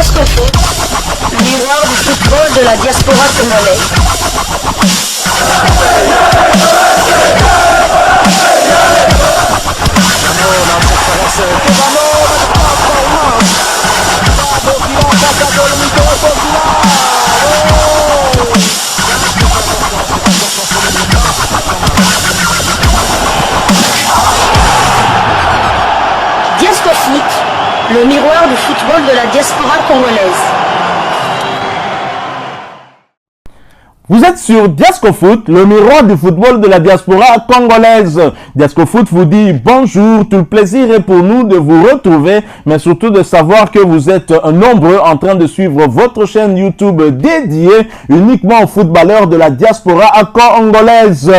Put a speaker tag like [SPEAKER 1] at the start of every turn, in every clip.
[SPEAKER 1] Diascofoot, le miroir du football de la diaspora congolaise. Diascofoot, le miroir du football de la diaspora congolaise.
[SPEAKER 2] Vous êtes sur Diascofoot, le miroir du football de la diaspora congolaise. Diascofoot vous dit bonjour, tout le plaisir est pour nous de vous retrouver, mais surtout de savoir que vous êtes nombreux en train de suivre votre chaîne YouTube dédiée uniquement aux footballeurs de la diaspora congolaise.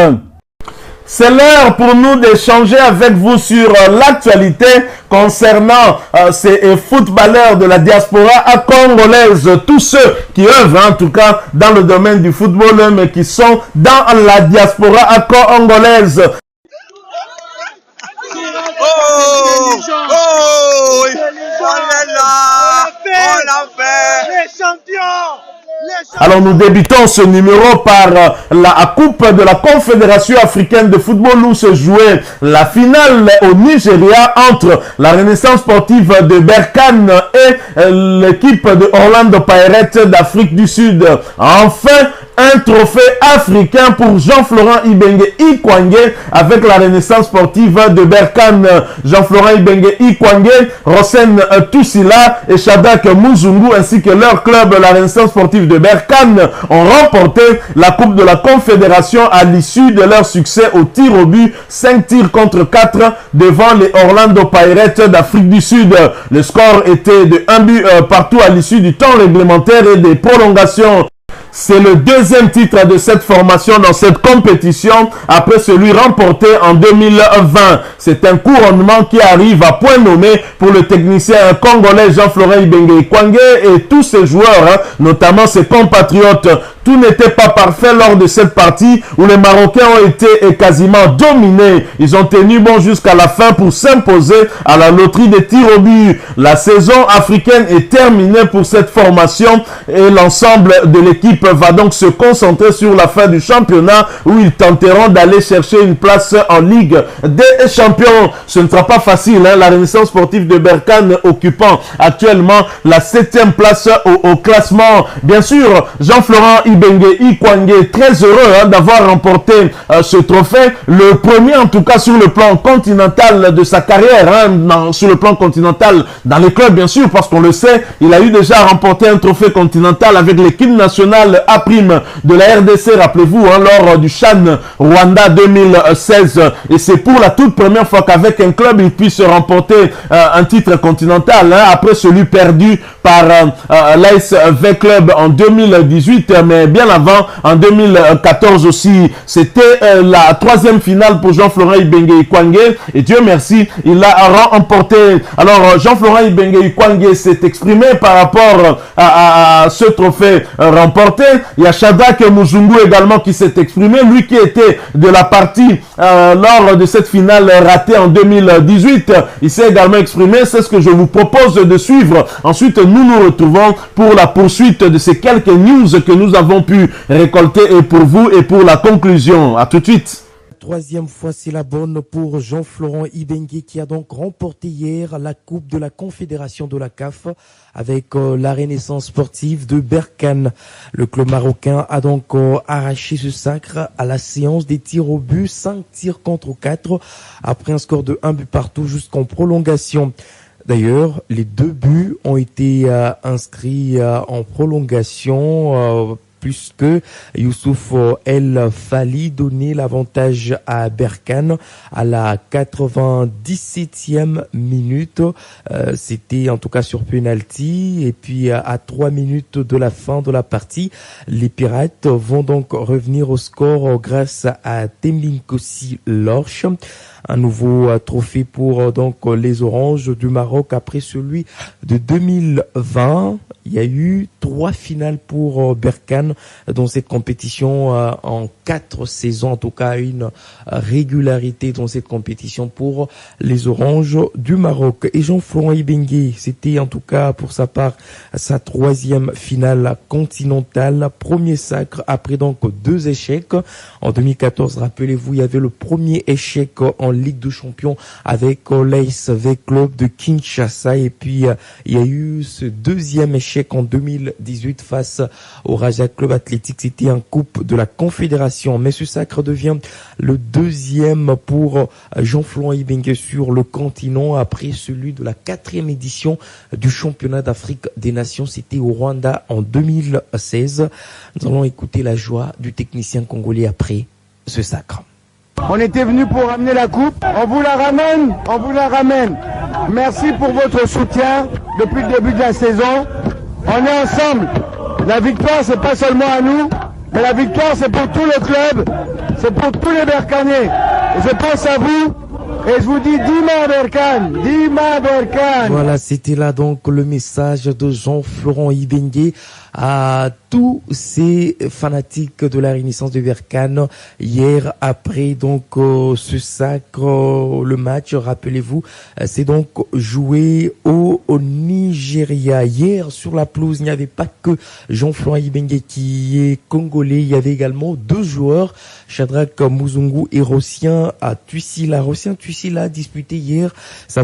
[SPEAKER 2] C'est l'heure pour nous d'échanger avec vous sur l'actualité concernant ces footballeurs de la diaspora congolaise. Tous ceux qui œuvrent en tout cas dans le domaine du football, mais qui sont dans la diaspora congolaise. Alors nous débutons ce numéro par la Coupe de la Confédération africaine de football où se jouait la finale au Nigeria entre la Renaissance sportive de Berkane et l'équipe de Orlando Pirates d'Afrique du Sud. Enfin, un trophée africain pour Jean-Florent Ibenge Ikwangé avec la Renaissance sportive de Berkane. Jean-Florent Ibenge Ikwangé, Rosen Toussila et Shadak Muzungu ainsi que leur club, la Renaissance sportive de Berkane, ont remporté la Coupe de la Confédération à l'issue de leur succès au tir au but, 5 tirs contre 4 devant les Orlando Pirates d'Afrique du Sud. Le score était de 1 but partout à l'issue du temps réglementaire et des prolongations. C'est le deuxième titre de cette formation dans cette compétition après celui remporté en 2020. C'est un couronnement qui arrive à point nommé pour le technicien congolais Jean-Florent Ibenge Ikwangé et tous ses joueurs, notamment ses compatriotes. Tout n'était pas parfait lors de cette partie où les Marocains ont été quasiment dominés. Ils ont tenu bon jusqu'à la fin pour s'imposer à la loterie des tirs au but. La saison africaine est terminée pour cette formation et l'ensemble de l'équipe va donc se concentrer sur la fin du championnat où ils tenteront d'aller chercher une place en Ligue des Champions. Ce ne sera pas facile, hein? La Renaissance sportive de Berkane occupant actuellement la 7e place au classement. Bien sûr, Jean-Florent Ibenge Ikwangé, très heureux d'avoir remporté ce trophée, le premier en tout cas sur le plan continental de sa carrière, sur le plan continental dans les clubs bien sûr, parce qu'on le sait, il a eu déjà remporté un trophée continental avec l'équipe nationale A' de la RDC, rappelez-vous, lors du CHAN Rwanda 2016, et c'est pour la toute première fois qu'avec un club il puisse remporter un titre continental, après celui perdu par l'AS V Club en 2018, mais bien avant, en 2014 aussi. C'était la 3e finale pour Jean-Florent Ibenge Ikwangé, et Dieu merci, il l'a remporté. Alors, Jean-Florent Ibenge Ikwangé s'est exprimé par rapport à ce trophée remporté. Il y a Shadak Muzungu également qui s'est exprimé, lui qui était de la partie lors de cette finale ratée en 2018. Il s'est également exprimé, c'est ce que je vous propose de suivre. Ensuite, nous nous retrouvons pour la poursuite de ces quelques news que nous avons pu récolter et pour vous et pour la conclusion. À tout de suite.
[SPEAKER 3] Troisième fois, c'est la bonne pour Jean-Florent Ibenge qui a donc remporté hier la Coupe de la Confédération de la CAF avec la Renaissance sportive de Berkane. Le club marocain a donc arraché ce sacre à la séance des tirs au but, 5 tirs contre 4 après un score de 1 but partout jusqu'en prolongation. D'ailleurs, les 2 buts ont été inscrits en prolongation puisque Youssouf El Fali donnait l'avantage à Berkane à la 97e minute. C'était en tout cas sur penalty. Et puis à 3 minutes de la fin de la partie, les Pirates vont donc revenir au score grâce à Temlinkosi Lorch. Un nouveau trophée pour donc les Oranges du Maroc après celui de 2020. Il y a eu 3 finales pour Berkane dans cette compétition en 4 saisons, en tout cas une régularité dans cette compétition pour les Oranges du Maroc. Et Jean-Florent Ibenge, c'était en tout cas pour sa part sa 3e finale continentale, premier sacre après donc 2 échecs. En 2014, rappelez-vous, il y avait le premier échec en Ligue des Champions avec l'ASV Club de Kinshasa, et puis il y a eu ce 2e échec en 2018 face au Raja Club Athlétique. C'était en Coupe de la Confédération, mais ce sacre devient le 2e pour Jean-Florent Ibenge sur le continent, après celui de la 4e édition du championnat d'Afrique des Nations. C'était au Rwanda en 2016. Nous allons écouter la joie du technicien congolais après ce sacre.
[SPEAKER 4] On était venu pour ramener la coupe. On vous la ramène, on vous la ramène. Merci pour votre soutien depuis le début de la saison. On est ensemble. La victoire, c'est pas seulement à nous, mais la victoire, c'est pour tout le club, c'est pour tous les Berkanais. Et je pense à vous. Et je vous dis, Dima Berkane, Dima Berkane.
[SPEAKER 3] Voilà, c'était là donc le message de Jean-Florent Ibenge à tous ces fanatiques de la Renaissance de Berkane hier après donc ce sacre. Le match, rappelez-vous, c'est donc joué au Nigeria. Hier sur la pelouse, il n'y avait pas que Jean-Florent Ibenge qui est congolais, il y avait également 2 joueurs, Shadrack Muzungu et Rossien Tuisila. Rossien Tuisila a disputé hier sa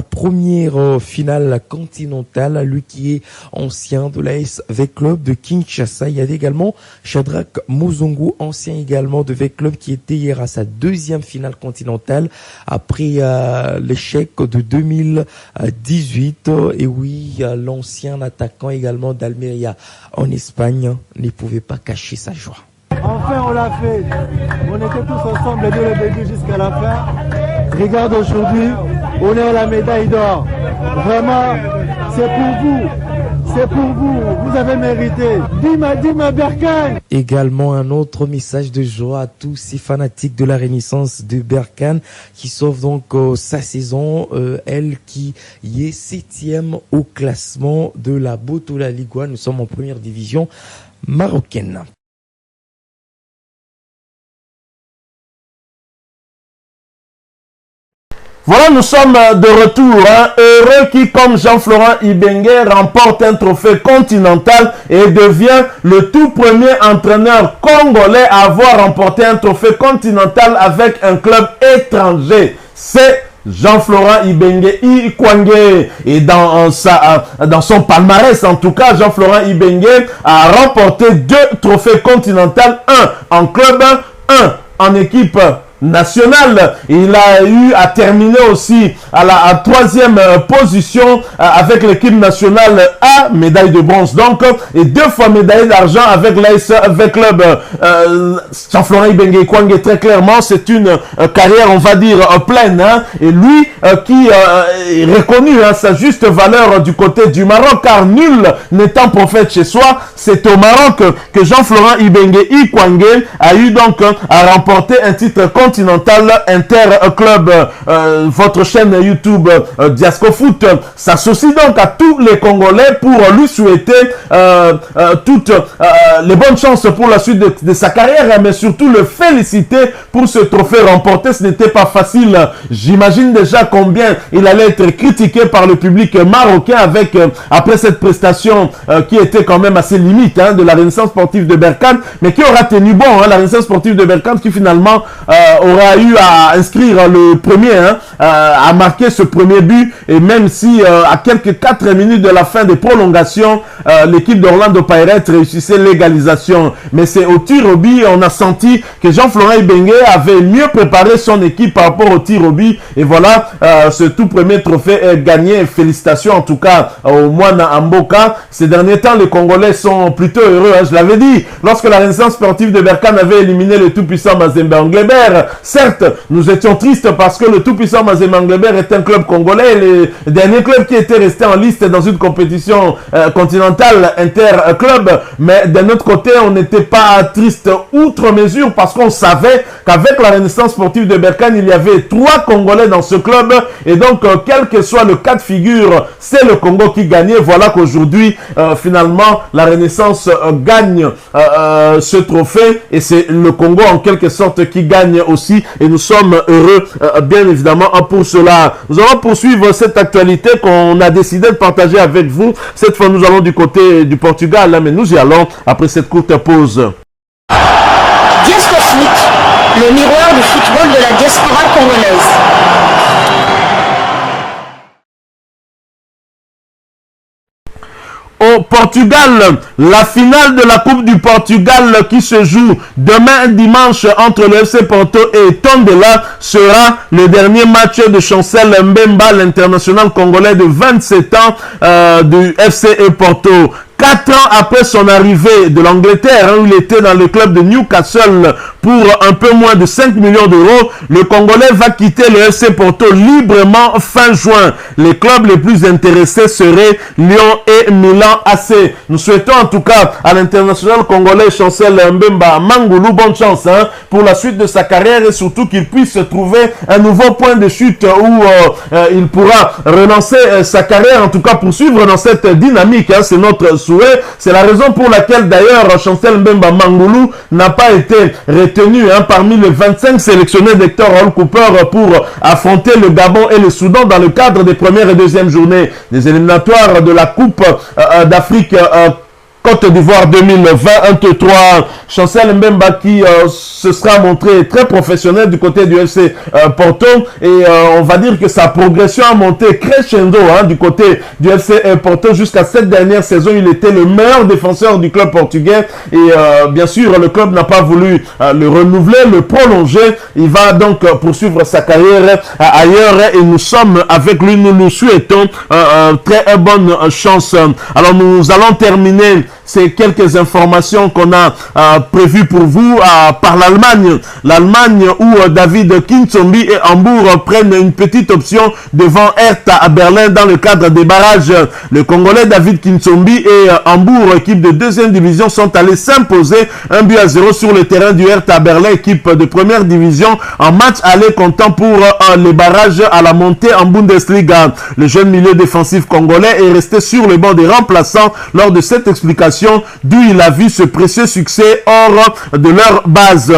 [SPEAKER 3] première finale continentale, lui qui est ancien de l'AS V-Club de Kinshasa. Il y avait également Shadrack Muzungu, ancien également de V-Club, qui était hier à sa 2e finale continentale après l'échec de 2018. Et oui, l'ancien attaquant également d'Almeria en Espagne ne pouvait pas cacher sa joie.
[SPEAKER 4] Enfin, on l'a fait. On était tous ensemble dès le début jusqu'à la fin. Regarde, aujourd'hui, on est à la médaille d'or. Vraiment, c'est pour vous. C'est pour vous. Vous avez mérité. Dima Berkane.
[SPEAKER 3] Également un autre message de joie à tous ces fanatiques de la Renaissance de Berkane qui sauve donc sa saison. Elle qui y est 7e au classement de la Botola Ligue 1. Nous sommes en première division marocaine.
[SPEAKER 2] Voilà, nous sommes de retour. Heureux qui, comme Jean-Florent Ibenge, remporte un trophée continental et devient le tout premier entraîneur congolais à avoir remporté un trophée continental avec un club étranger. C'est Jean-Florent Ibenge Ikwangé. Et dans son palmarès, en tout cas, Jean-Florent Ibenge a remporté 2 trophées continentaux, un en club, un en équipe national. Il a eu à terminer aussi à la 3e position avec l'équipe nationale A, médaille de bronze donc, et 2 fois médaille d'argent avec l'AS V-Club. Jean-Florent Ibenge Ikwangé, très clairement, c'est une carrière, on va dire, pleine, hein, et lui qui est reconnu sa juste valeur du côté du Maroc, car nul n'étant prophète chez soi. C'est au Maroc que Jean-Florent Ibenge Ikwangé a eu donc à remporter un titre continental inter-club. Votre chaîne YouTube Diasco Foot s'associe donc à tous les Congolais pour lui souhaiter toutes les bonnes chances pour la suite de sa carrière, mais surtout le féliciter pour ce trophée remporté. Ce n'était pas facile. J'imagine déjà combien il allait être critiqué par le public marocain après cette prestation qui était quand même assez limite, hein, de la Renaissance sportive de Berkane, mais qui aura tenu bon, hein, la Renaissance sportive de Berkane qui finalement aura eu à inscrire le premier, hein, à marquer ce premier but, et même si à quelques 4 minutes de la fin des prolongations, l'équipe d'Orlando Pirates réussissait l'égalisation. Mais c'est au tir au but, on a senti que Jean-Florent Ibenge avait mieux préparé son équipe par rapport au tir au but, et voilà, ce tout premier trophée est gagné. Félicitations en tout cas au Moine Amboka. Ces derniers temps, les Congolais sont plutôt heureux, hein, je l'avais dit, lorsque la Renaissance sportive de Berkane avait éliminé le tout-puissant Mazembe Anglebert, Certes, nous étions tristes parce que le tout-puissant Mazembe Englebert est un club congolais, le dernier club qui était resté en liste dans une compétition continentale inter-club, mais d'un autre côté, on n'était pas triste outre mesure parce qu'on savait qu'avec la Renaissance sportive de Berkane, il y avait 3 Congolais dans ce club et donc quel que soit le cas de figure, c'est le Congo qui gagnait. Voilà qu'aujourd'hui, finalement, la Renaissance gagne ce trophée et c'est le Congo en quelque sorte qui gagne aussi et nous sommes heureux bien évidemment pour cela. Nous allons poursuivre cette actualité qu'on a décidé de partager avec vous. Cette fois, nous allons du côté du Portugal, là, mais nous y allons après cette courte pause.
[SPEAKER 1] Diesco Foot, le miroir du football de la diaspora congolaise.
[SPEAKER 2] Au Portugal, la finale de la Coupe du Portugal qui se joue demain dimanche entre le FC Porto et Tondela sera le dernier match de Chancel Mbemba, l'international congolais de 27 ans du FC Porto. 4 ans après son arrivée de l'Angleterre, où il était dans le club de Newcastle pour un peu moins de 5 millions d'euros, le Congolais va quitter le FC Porto librement fin juin. Les clubs les plus intéressés seraient Lyon et Milan AC. Nous souhaitons en tout cas à l'international congolais Chancel Mbemba Mangoulou bonne chance pour la suite de sa carrière et surtout qu'il puisse trouver un nouveau point de chute où il pourra relancer sa carrière, en tout cas poursuivre dans cette dynamique. C'est notre souhait. C'est la raison pour laquelle d'ailleurs Chancel Mbemba Mangoulou n'a pas été retenu parmi les 25 sélectionnés d'Hector Hall Cooper pour affronter le Gabon et le Soudan dans le cadre des premières et deuxièmes journées des éliminatoires de la Coupe d'Afrique Côte d'Ivoire 2023. Chancel Mbemba qui se sera montré très professionnel du côté du FC Porto et on va dire que sa progression a monté crescendo du côté du FC Porto. Jusqu'à cette dernière saison, il était le meilleur défenseur du club portugais et bien sûr le club n'a pas voulu le renouveler, le prolonger. Il va donc poursuivre sa carrière ailleurs et nous sommes avec lui, nous nous souhaitons très bonne chance. Alors nous allons terminer ces quelques informations qu'on a prévues pour vous par l'Allemagne. L'Allemagne où David Kinzombie et Hambourg prennent une petite option devant Hertha à Berlin dans le cadre des barrages. Le Congolais David Kinzombie et Hambourg, équipe de 2e division, sont allés s'imposer 1-0 sur le terrain du Hertha à Berlin, équipe de 1re division, en match aller comptant pour les barrages à la montée en Bundesliga. Le jeune milieu défensif congolais est resté sur le banc des remplaçants lors de cette explication d'où il a vu ce précieux succès hors de leur base.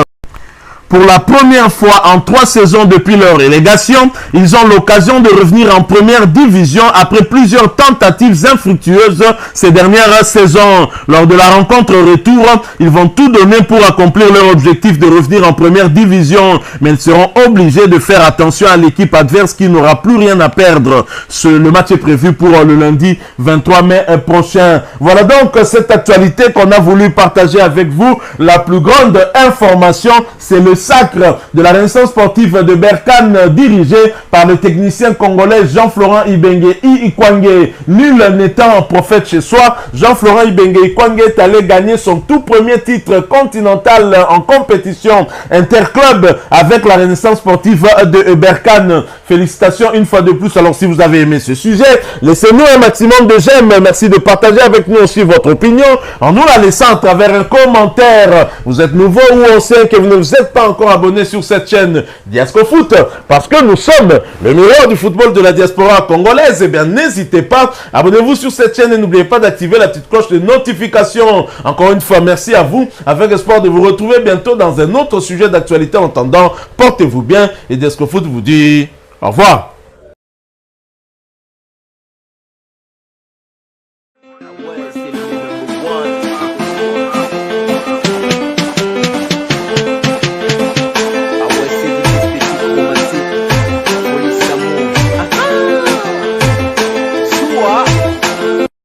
[SPEAKER 2] Pour la première fois en 3 saisons depuis leur relégation, ils ont l'occasion de revenir en première division après plusieurs tentatives infructueuses ces dernières saisons. Lors de la rencontre retour, ils vont tout donner pour accomplir leur objectif de revenir en première division, mais ils seront obligés de faire attention à l'équipe adverse qui n'aura plus rien à perdre. Le match est prévu pour le lundi 23 mai prochain. Voilà donc cette actualité qu'on a voulu partager avec vous. La plus grande information, c'est le sacre de la Renaissance sportive de Berkane dirigé par le technicien congolais Jean-Florent Ibenge Ikwangé. Nul n'étant prophète chez soi, Jean-Florent Ibenge Ikwangé est allé gagner son tout premier titre continental en compétition interclub avec la Renaissance sportive de Berkane. Félicitations une fois de plus. Alors si vous avez aimé ce sujet, laissez-nous un maximum de j'aime. Merci de partager avec nous aussi votre opinion en nous la laissant à travers un commentaire. Vous êtes nouveau ou ancien que vous ne vous êtes pas encore abonné sur cette chaîne Diesco Foot parce que nous sommes le miroir du football de la diaspora congolaise. Eh bien n'hésitez pas, abonnez-vous sur cette chaîne et n'oubliez pas d'activer la petite cloche de notification. Encore une fois, merci à vous, avec espoir de vous retrouver bientôt dans un autre sujet d'actualité. En attendant, portez-vous bien et Diesco Foot vous dit au revoir.